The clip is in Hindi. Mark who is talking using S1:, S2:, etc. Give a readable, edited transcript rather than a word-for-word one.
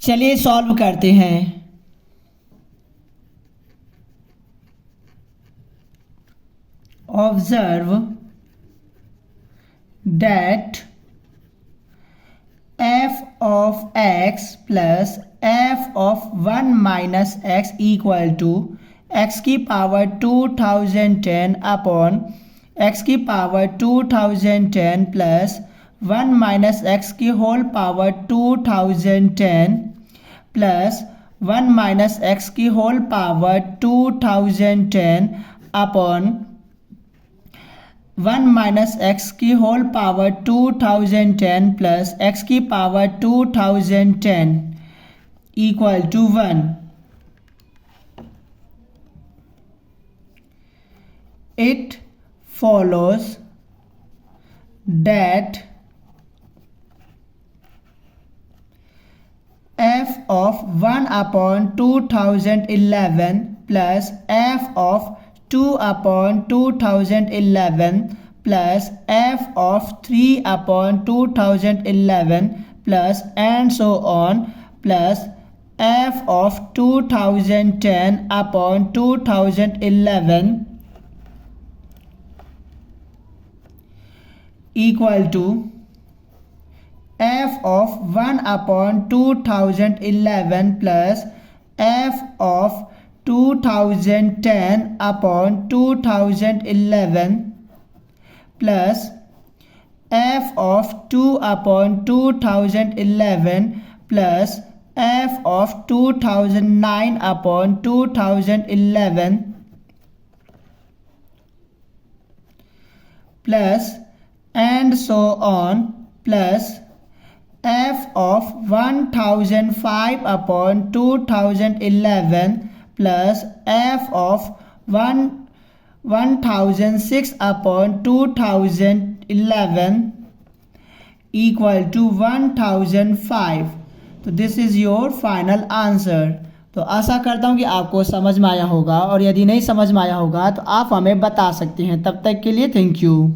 S1: चलिए सॉल्व करते हैं। Observe that f of x plus f of 1 minus x equal to x की पावर 2010 अपॉन x की पावर 2010 प्लस 1 माइनस x की whole power 2010 plus 1 minus x की whole power 2010 upon 1 minus x की होल पावर 2010 प्लस x की power 2010 equal to 1। It follows that f of 1 upon 2011 plus f of 2 upon 2011 plus f of 3 upon 2011 plus and so on plus f of 2010 upon 2011 equal to f of 1 upon 2011 plus f of 2010 upon 2011 plus f of 2 upon 2011 plus f of 2009 upon 2011 plus and so on plus f of 1005 upon 2011 plus f of 1006 upon 2011 equal to 1005। तो this is your final answer. तो आशा करता हूँ कि आपको समझ में आया होगा, और यदि नहीं समझ में आया होगा तो आप हमें बता सकते हैं। तब तक के लिए थैंक यू।